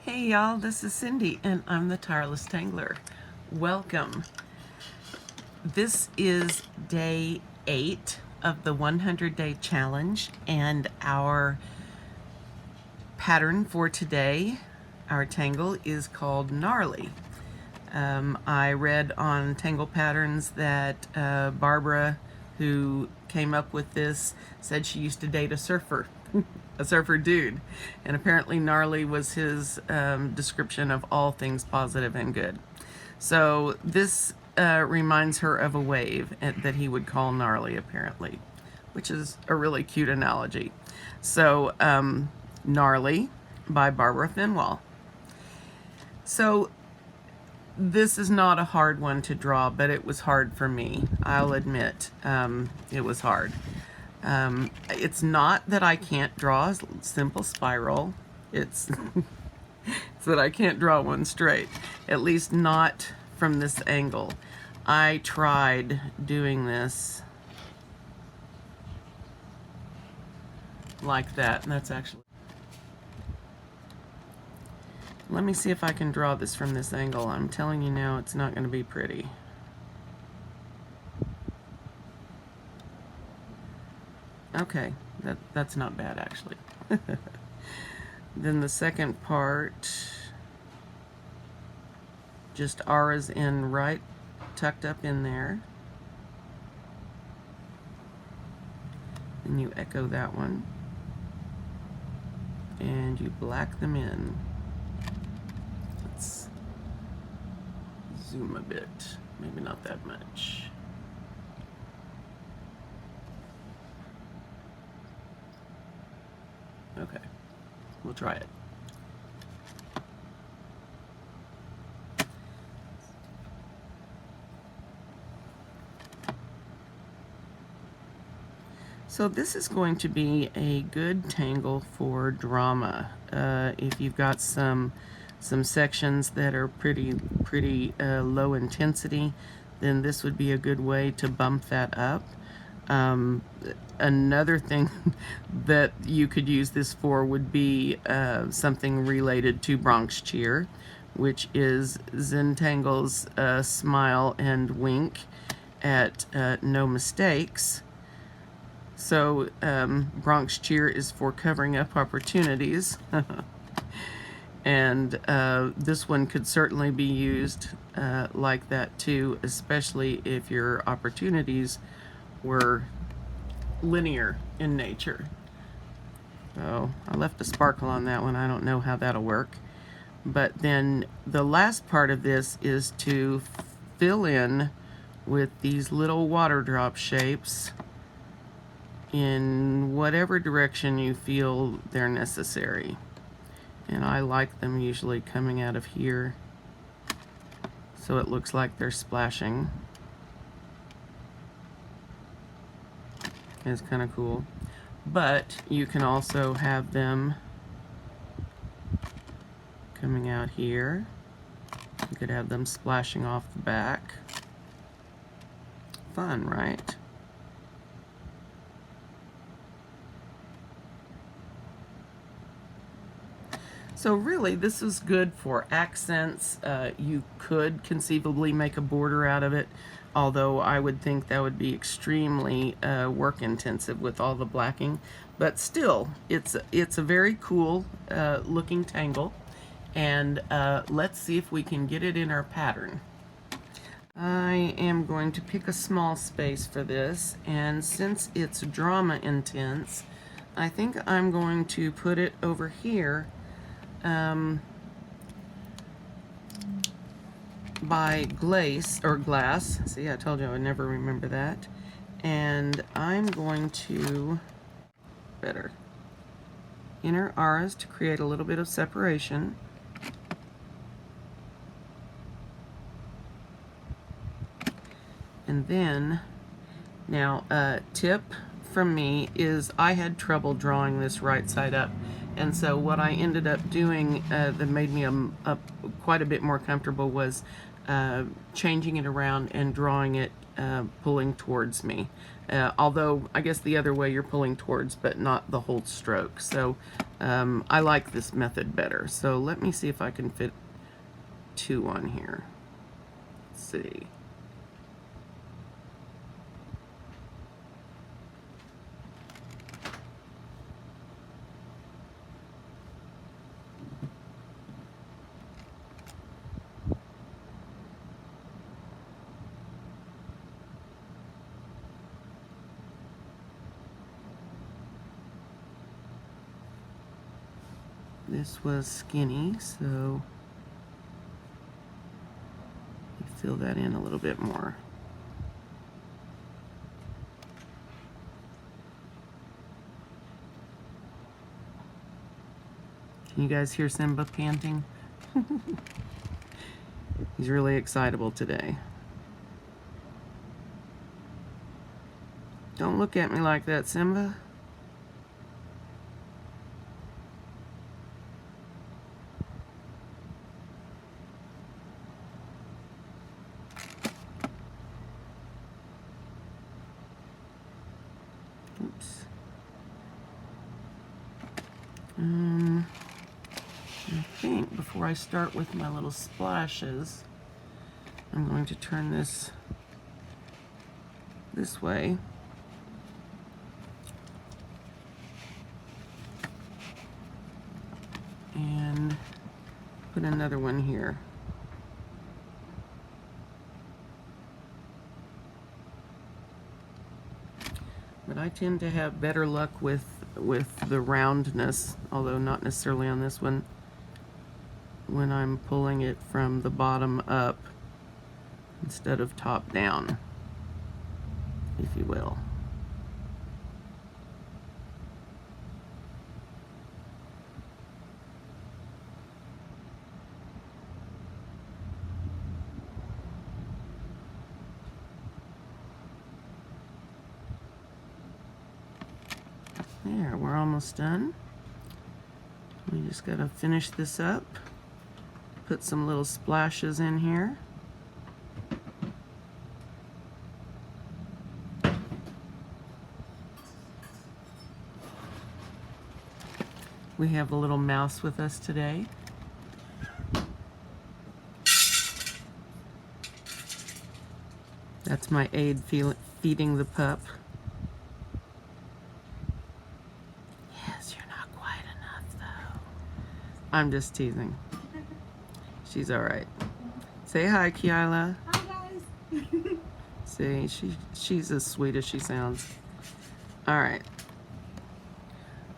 Hey y'all, this is Cindy and I'm the Tireless Tangler. Welcome. This is day 8 of the 100-day challenge, and our pattern for today, our tangle, is called Gnarly. I read on Tangle Patterns that Barbara, who came up with this, said she used to date a surfer. A surfer dude, and apparently gnarly was his description of all things positive and good. So this reminds her of a wave that he would call gnarly, apparently, which is a really cute analogy. So Gnarly by Barbara Finwall. So this is not a hard one to draw, but it was hard for me. I'll admit it was hard. It's not that I can't draw a simple spiral. It's, it's that I can't draw one straight, at least not from this angle. I tried doing this like that, and that's actually... Let me see if I can draw this from this angle. I'm telling you now, it's not going to be pretty. Okay, that's not bad actually. Then the second part, just auras in right, tucked up in there. And you echo that one. And you black them in. Let's zoom a bit, maybe not that much. Okay, we'll try it. So this is going to be a good tangle for drama. If you've got some sections that are pretty low intensity, then this would be a good way to bump that up. Another thing that you could use this for would be something related to Bronx Cheer, which is Zentangle's smile and wink at no mistakes. So Bronx Cheer is for covering up opportunities. And this one could certainly be used like that too, especially if your opportunities were linear in nature. So I left a sparkle on that one. I don't know how that'll work. But then the last part of this is to fill in with these little water drop shapes in whatever direction you feel they're necessary. And I like them usually coming out of here, so it looks like they're splashing. It's kind of cool. But you can also have them coming out here. You could have them splashing off the back. Fun, right? So really, this is good for accents. You could conceivably make a border out of it, although I would think that would be extremely work intensive with all the blacking. But still, it's a very cool looking tangle, and let's see if we can get it in our pattern. I am going to pick a small space for this, and since it's drama intense, I think I'm going to put it over here by glass. See, I told you I would never remember that. And I'm going to inner auras to create a little bit of separation. And then, now tip from me is I had trouble drawing this right side up. And so what I ended up doing that made me quite a bit more comfortable was changing it around and drawing it pulling towards me. Although I guess the other way you're pulling towards, but not the whole stroke. So I like this method better. So let me see if I can fit 2 on here. Let's see. This was skinny, so you fill that in a little bit more. Can you guys hear Simba panting? He's really excitable today. Don't look at me like that, Simba. Oops. I think before I start with my little splashes, I'm going to turn this way. And put another one here. But I tend to have better luck with the roundness, although not necessarily on this one, when I'm pulling it from the bottom up instead of top down, if you will. There, we're almost done. We just gotta finish this up. Put some little splashes in here. We have a little mouse with us today. That's my aide feeding the pup. Yes, you're not quiet enough though. I'm just teasing. She's all right. Say hi, Kiala. Hi, guys. See, she's as sweet as she sounds. All right.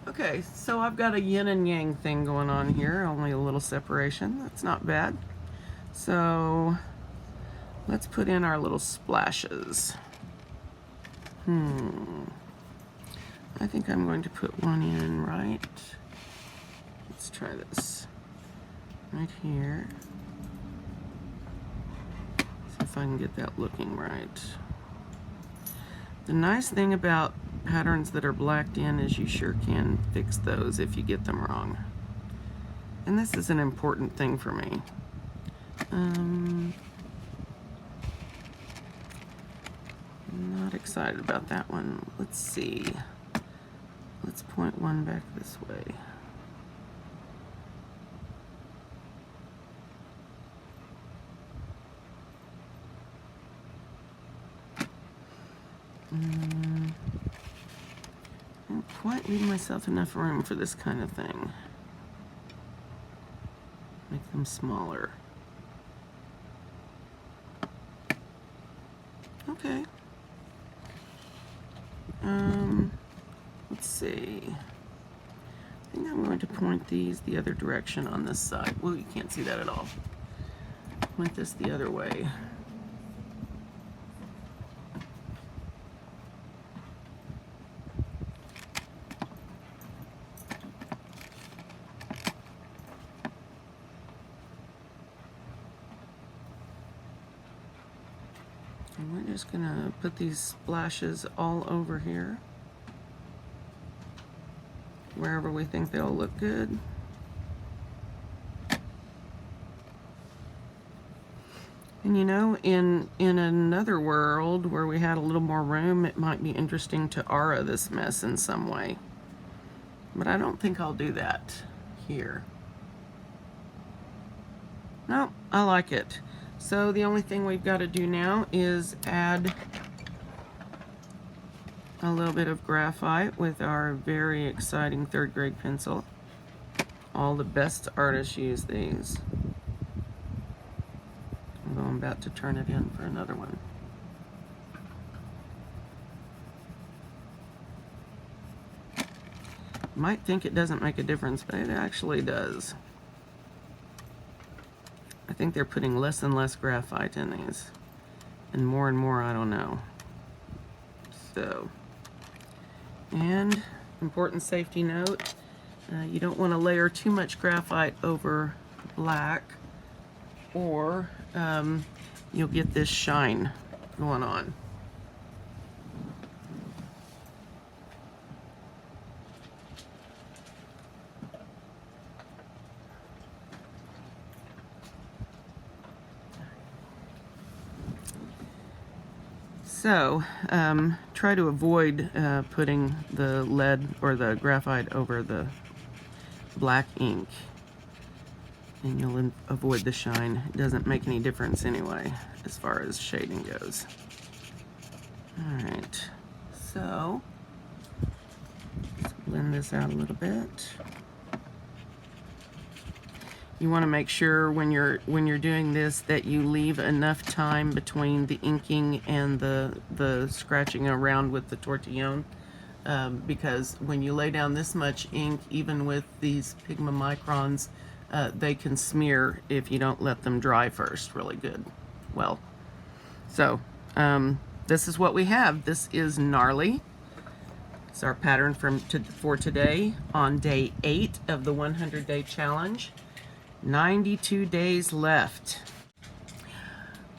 Okay, so I've got a yin and yang thing going on here, only a little separation. That's not bad. So let's put in our little splashes. I think I'm going to put one in right. Let's try this. Right here. See if I can get that looking right. The nice thing about patterns that are blacked in is you sure can fix those if you get them wrong. And this is an important thing for me. Not excited about that one. Let's see. Let's point one back this way. I don't quite leave myself enough room for this kind of thing. Make them smaller. Okay. Let's see. I think I'm going to point these the other direction on this side. Well, you can't see that at all. Point this the other way. And we're just gonna put these splashes all over here, wherever we think they'll look good. And you know, in another world where we had a little more room, it might be interesting to aura this mess in some way. But I don't think I'll do that here. No, I like it. So the only thing we've got to do now is add a little bit of graphite with our very exciting 3rd grade pencil. All the best artists use these. Although I'm about to turn it in for another one. You might think it doesn't make a difference, but it actually does. I think they're putting less and less graphite in these. And more, I don't know. So, and important safety note, you don't want to layer too much graphite over black, or you'll get this shine going on. So, try to avoid putting the lead or the graphite over the black ink, and you'll avoid the shine. It doesn't make any difference anyway as far as shading goes. Alright, so let's blend this out a little bit. You want to make sure when you're doing this that you leave enough time between the inking and the scratching around with the tortillon, because when you lay down this much ink, even with these Pigma microns, they can smear if you don't let them dry first really good. Well, so this is what we have. This is Gnarly. It's our pattern for today on day 8 of the 100-day challenge. 92 days left.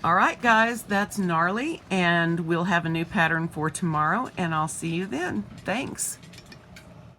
All right, guys, that's Gnarly, and we'll have a new pattern for tomorrow, and I'll see you then. Thanks.